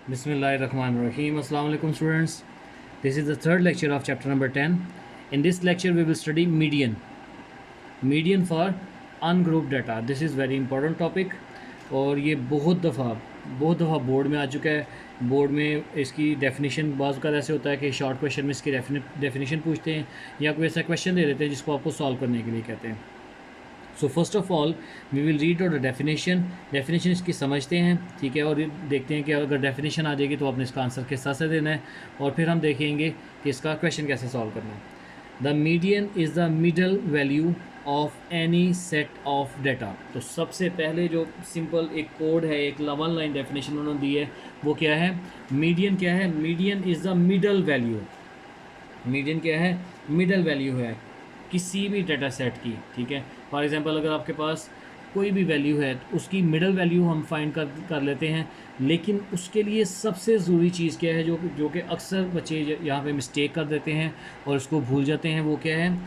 Bismillahirrahmanirrahim. Assalamu alaikum students. This is the third lecture of chapter number 10. In this lecture we will study median. Median for ungrouped data. This is very important topic और ये बहुत दफ़ा board में आ चुका है. Board में इसकी definition बाज़ का ऐसे होता है कि शॉर्ट क्वेश्चन में इसकी डेफिनेशन पूछते हैं या कोई ऐसा क्वेश्चन दे देते हैं जिसको आपको सॉल्व करने के लिए कहते हैं. So first of all we will read out the definition इसकी समझते हैं, ठीक है, और देखते हैं कि अगर डेफिनेशन आ जाएगी तो आपने इसका आंसर किस तरह से देना है और फिर हम देखेंगे कि इसका क्वेश्चन कैसे सॉल्व करना है. The median is the middle value of any set of data. तो सबसे पहले जो सिंपल एक कोड है, एक 1 लाइन डेफिनेशन उन्होंने दी है, वो क्या है? मीडियन क्या है? Median is the middle value. Median क्या है? मिडल वैल्यू है किसी भी डाटा सेट की, ठीक है. फॉर एग्जांपल अगर आपके पास कोई भी वैल्यू है तो उसकी मिडल वैल्यू हम फाइंड कर लेते हैं, लेकिन उसके लिए सबसे ज़रूरी चीज़ क्या है जो कि अक्सर बच्चे यहाँ पे मिस्टेक कर देते हैं और उसको भूल जाते हैं, वो क्या है?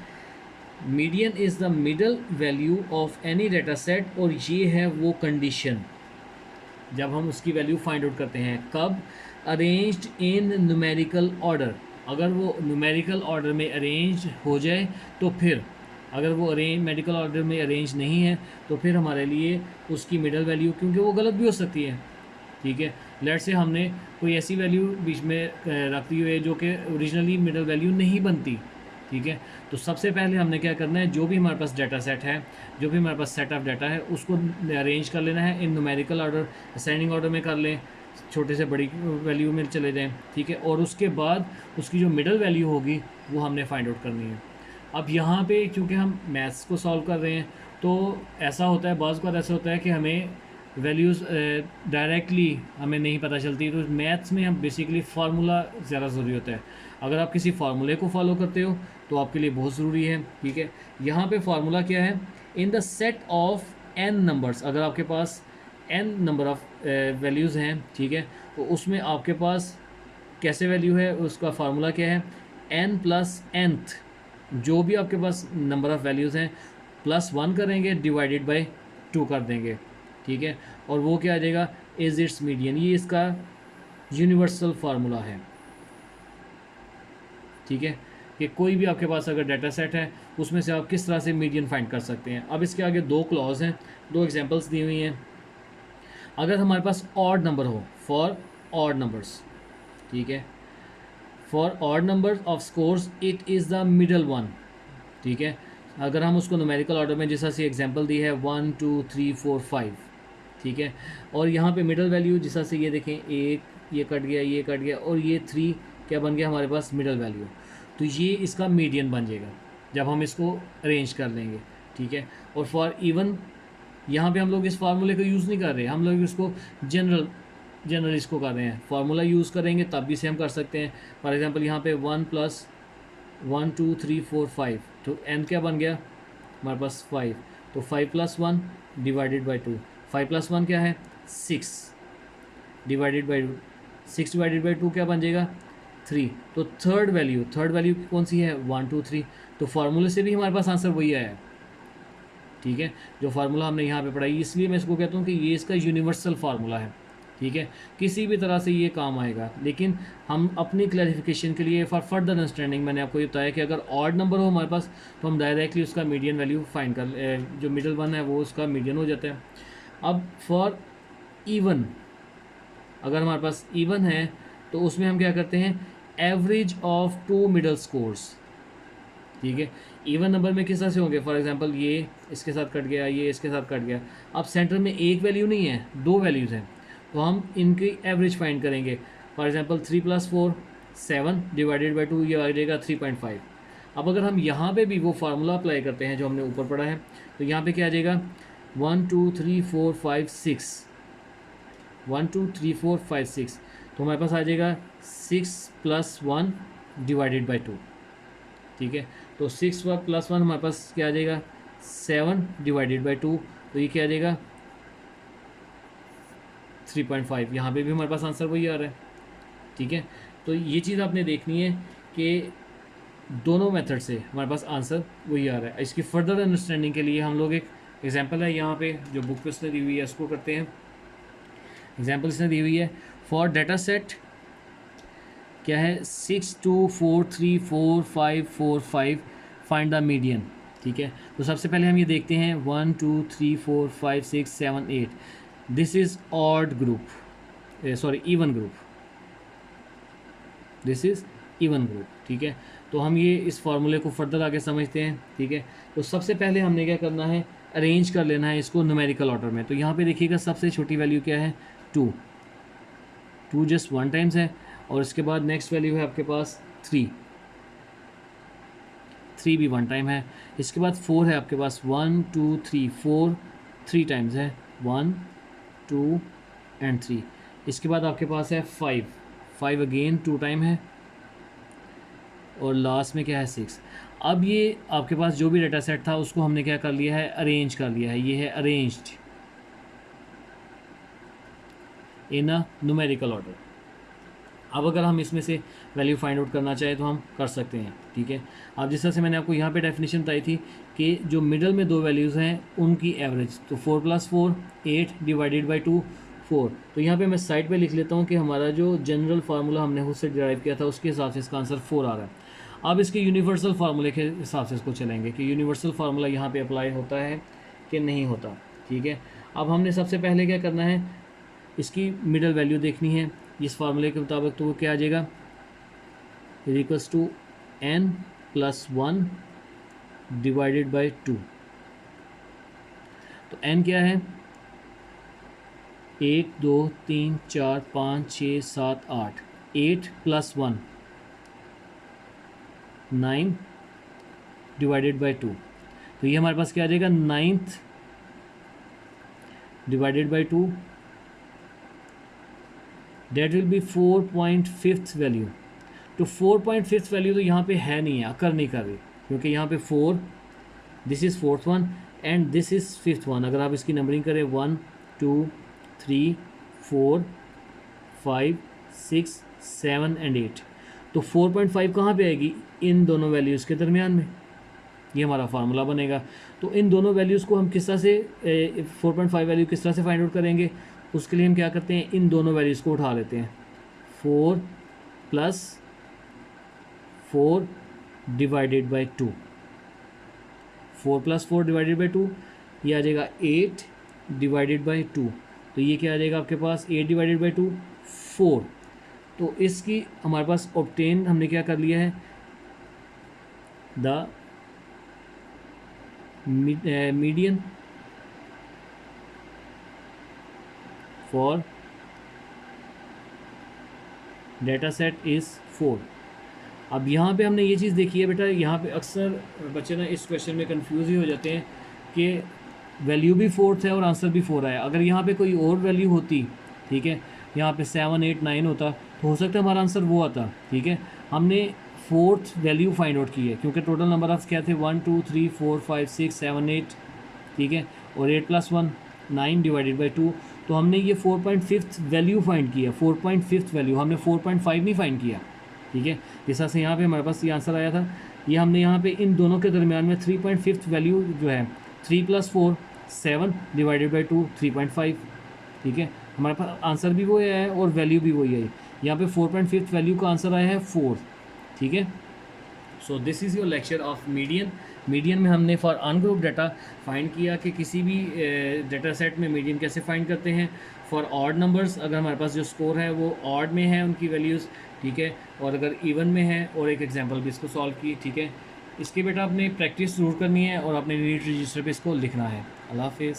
Median is the middle value of any data set. और ये है वो कंडीशन जब हम उसकी वैल्यू फाइंड आउट करते हैं. कब? Arranged in numerical order. अगर वो न्यूमेरिकल ऑर्डर में अरेंज हो जाए तो फिर, अगर वो मेडिकल ऑर्डर में अरेंज नहीं है तो फिर हमारे लिए उसकी मिडल वैल्यू, क्योंकि वो गलत भी हो सकती है, ठीक है. लेट से हमने कोई ऐसी वैल्यू बीच में रख दी हुई है जो कि ओरिजिनली मिडल वैल्यू नहीं बनती, ठीक है. तो सबसे पहले हमने क्या करना है, जो भी हमारे पास डाटा सेट है, जो भी हमारे पास सेट ऑफ डाटा है, उसको अरेंज कर लेना है इन न्यूमेरिकल ऑर्डर, असेंडिंग ऑर्डर में कर लें, छोटे से बड़ी वैल्यू में चले जाएं, ठीक है. और उसके बाद उसकी जो मिडल वैल्यू होगी वो हमने फाइंड आउट करनी है. अब यहाँ पे क्योंकि हम मैथ्स को सॉल्व कर रहे हैं तो ऐसा होता है, बाज़ बार ऐसा होता है कि हमें वैल्यूज़ डायरेक्टली हमें नहीं पता चलती. तो मैथ्स में हम बेसिकली फार्मूला ज़्यादा ज़रूरी होता है. अगर आप किसी फार्मूले को फॉलो करते हो तो आपके लिए बहुत ज़रूरी है, ठीक है. यहाँ पे फार्मूला क्या है? In the set of n numbers. अगर आपके पास n नंबर ऑफ़ वैल्यूज़ हैं, ठीक है, तो उसमें आपके पास कैसे वैल्यू है, उसका फार्मूला क्या है? n प्लस nth, जो भी आपके पास नंबर ऑफ़ वैल्यूज़ हैं +1 करेंगे, डिवाइडेड बाय 2 कर देंगे, ठीक है. और वो क्या आ जाएगा? Is it's median. ये इसका यूनिवर्सल फार्मूला है, ठीक है, कि कोई भी आपके पास अगर डाटा सेट है उसमें से आप किस तरह से मीडियन फाइंड कर सकते हैं. अब इसके आगे 2 क्लॉज हैं, 2 एग्जांपल्स दी हुई हैं. अगर हमारे पास ऑड नंबर हो, फॉर ऑड नंबर्स, ठीक है, for odd number of scores it is the middle one, ठीक है. अगर हम उसको न्यूमेरिकल ऑर्डर में जैसा सी एग्जांपल दी है 1 2 3 4 5, ठीक है, और यहाँ पे मिडल वैल्यू जैसा से ये देखें, एक ये कट गया, ये कट गया, और ये 3 क्या बन गया हमारे पास? Middle value. तो ये इसका मीडियन बन जाएगा जब हम इसको अरेंज कर लेंगे, ठीक है. और फॉर इवन यहाँ पे हम लोग इस फार्मूले को यूज़ नहीं कर रहे, हम लोग इसको जनरल इसको कर रहे हैं. फार्मूला यूज़ करेंगे तब भी सेम कर सकते हैं. फॉर एग्जांपल यहाँ पे 1 + 1 2 3 4 5, तो n क्या बन गया हमारे पास? 5. तो 5 + 1 डिवाइडेड बाई 2. 5 + 1 क्या है? 6 डिवाइडेड बाई 6 डिवाइडेड बाई 2 क्या बन जाएगा? 3. तो थर्ड वैल्यू कौन सी है? 1 2 3. तो फार्मूले से भी हमारे पास आंसर वही आया है, ठीक है, जो फार्मूला हमने यहाँ पे पढ़ा है. इसलिए मैं इसको कहता हूँ कि ये इसका यूनिवर्सल फार्मूला है, ठीक है. किसी भी तरह से ये काम आएगा, लेकिन हम अपनी क्लैरिफिकेशन के लिए फॉर फर्दर अंडरस्टैंडिंग मैंने आपको ये बताया कि अगर ऑड नंबर हो हमारे पास तो हम डायरेक्टली उसका मीडियन वैल्यू फाइंड कर, जो मिडल वन है वो उसका मीडियन हो जाता है. अब फॉर इवन, अगर हमारे पास इवन है तो उसमें हम क्या करते हैं? एवरेज ऑफ 2 मिडल स्कोर्स, ठीक है. इवन नंबर में किस तरह से होंगे? फॉर एग्जांपल ये इसके साथ कट गया, ये इसके साथ कट गया. अब सेंटर में एक वैल्यू नहीं है, 2 वैल्यूज़ हैं, तो हम इनकी एवरेज फाइंड करेंगे. फॉर एग्जांपल 3 + 4 7 डिवाइडेड बाई 2, ये आ जाएगा 3.5. अब अगर हम यहाँ पे भी वो फार्मूला अप्लाई करते हैं जो हमने ऊपर पढ़ा है, तो यहाँ पे क्या आ जाएगा? 1 2 3 4 5 6, 1 2 3 4 5 6, तो हमारे पास आ जाएगा 6 + 1 डिवाइडेड बाई 2, ठीक है. तो 6 + 1 हमारे पास क्या आ जाएगा? 7 डिवाइडेड बाई 2, तो ये क्या आ जाएगा? 3.5. यहाँ पे भी हमारे पास आंसर वही आ रहा है, ठीक है. तो ये चीज़ आपने देखनी है कि दोनों मेथड से हमारे पास आंसर वही आ रहा है. इसकी फर्दर अंडरस्टैंडिंग के लिए हम लोग एक एग्जांपल है यहाँ पे जो बुक पे इसने दी हुई है उसको करते हैं. एग्जांपल इसने दी हुई है फॉर डाटा सेट क्या है 6 2 4 3 4 5 4 5 फाइंड द मीडियन। ठीक है, तो सबसे पहले हम ये देखते हैं 1 2 3 4 5 6 7 8, this is odd group, sorry even group, this is even group. ठीक है, तो हम ये इस फार्मूले को फर्दर आगे समझते हैं। ठीक है, तो सबसे पहले हमने क्या करना है, अरेंज कर लेना है इसको न्यूमेरिकल ऑर्डर में। तो यहाँ पे देखिएगा सबसे छोटी वैल्यू क्या है 2, 2 जस्ट 1 टाइम्स है, और इसके बाद नेक्स्ट वैल्यू है आपके पास 3, 3 भी 1 टाइम है। इसके बाद 4 है आपके पास 1 2 3 4, 3 टाइम्स है 1 2 एंड 3। इसके बाद आपके पास है 5, 5 अगेन 2 टाइम है, और लास्ट में क्या है 6। अब ये आपके पास जो भी डाटा सेट था उसको हमने क्या कर लिया है, अरेंज कर लिया है। ये है arranged in a numerical order. अब अगर हम इसमें से वैल्यू फाइंड आउट करना चाहें तो हम कर सकते हैं। ठीक है, अब जिस तरह से मैंने आपको यहाँ पे डेफिनेशन बताई थी कि जो मिडल में दो वैल्यूज़ हैं उनकी एवरेज, तो 4 + 4 8 डिवाइडेड बाई 2 4। तो यहाँ पे मैं साइड पे लिख लेता हूँ कि हमारा जो जनरल फार्मूला हमने उससे डिराइव किया था उसके हिसाब से इसका आंसर 4 आ रहा है। अब इसके यूनिवर्सल फार्मूले के हिसाब से इसको चलेंगे कि यूनिवर्सल फार्मूला यहाँ पे अप्लाई होता है कि नहीं होता। ठीक है, अब हमने सबसे पहले क्या करना है, इसकी मिडल वैल्यू देखनी है। इस फार्मूले के मुताबिक तो वो क्या आ जाएगा, equals to n + 1 divided by 2। तो n क्या है 1 2 3 4 5 6 7 8, 8 + 1 9 डिवाइडेड बाई 2। तो ये हमारे पास क्या आ जाएगा 9th divided by 2, that will be 4.5 value. तो 4.5 वैल्यू तो यहाँ पे है नहीं है, अकर नहीं कर रही, क्योंकि यहाँ पे 4, this is 4th one and this is 5th one. अगर आप इसकी नंबरिंग करें 1 2 3 4 5 6 7 एंड 8, तो 4.5 कहाँ पे आएगी, इन दोनों वैल्यूज़ के दरमियान में। ये हमारा फार्मूला बनेगा। तो इन दोनों वैल्यूज़ को हम किस तरह से 4.5 वैल्यू किस तरह से फाइंड आउट करेंगे, उसके लिए हम क्या करते हैं, इन दोनों वैल्यूज़ को उठा लेते हैं। 4 + 4 डिवाइडेड बाई 2, 4 + 4 डिवाइडेड बाई 2, ये आ जाएगा 8 डिवाइडेड बाई 2। तो ये क्या आ जाएगा आपके पास 8 डिवाइडेड बाई 2 4। तो इसकी हमारे पास ऑब्टेन हमने क्या कर लिया है, the median for data set is 4। अब यहाँ पे हमने ये चीज़ देखी है बेटा, यहाँ पे अक्सर बच्चे ना इस क्वेश्चन में कंफ्यूज ही हो जाते हैं कि वैल्यू भी 4th है और आंसर भी 4 है। अगर यहाँ पे कोई और वैल्यू होती, ठीक है, यहाँ पे 7 8 9 होता तो हो सकता है हमारा आंसर वो आता। ठीक है, हमने 4th वैल्यू फाइंड आउट की है, क्योंकि टोटल नंबर ऑफ क्या थे 1 2 3 4 5 6 7 8, ठीक है, और 8 + 1 9 डिवाइडेड बाई 2। तो हमने ये 4.5 वैल्यू फाइंड किया, 4.5 वैल्यू, हमने 4.5 नहीं फाइंड किया। ठीक है, जिस तरह से यहाँ पे हमारे पास ये आंसर आया था, ये हमने यहाँ पे इन दोनों के दरमियान में 3.5 वैल्यू जो है 3 + 4 7 डिवाइडेड बाई 2 3.5। ठीक है, हमारे पास आंसर भी वही आया है और वैल्यू भी वही आई। यहाँ पे 4.5 वैल्यू का आंसर आया है 4। ठीक है, so this is your lecture of median. Median में हमने फॉर अनग्रुप डाटा फाइंड किया कि किसी भी डाटा सेट में मीडियन कैसे फाइंड करते हैं। फॉर ऑड नंबर्स, अगर हमारे पास जो स्कोर है वो ऑड में है उनकी वैल्यूज़, ठीक है, और अगर इवन में है, और एक एग्जांपल भी इसको सॉल्व की। ठीक है, इसकी बेटा आपने प्रैक्टिस ज़रूर करनी है और अपने नीट रजिस्टर पे इसको लिखना है। अल्लाह हाफिज़।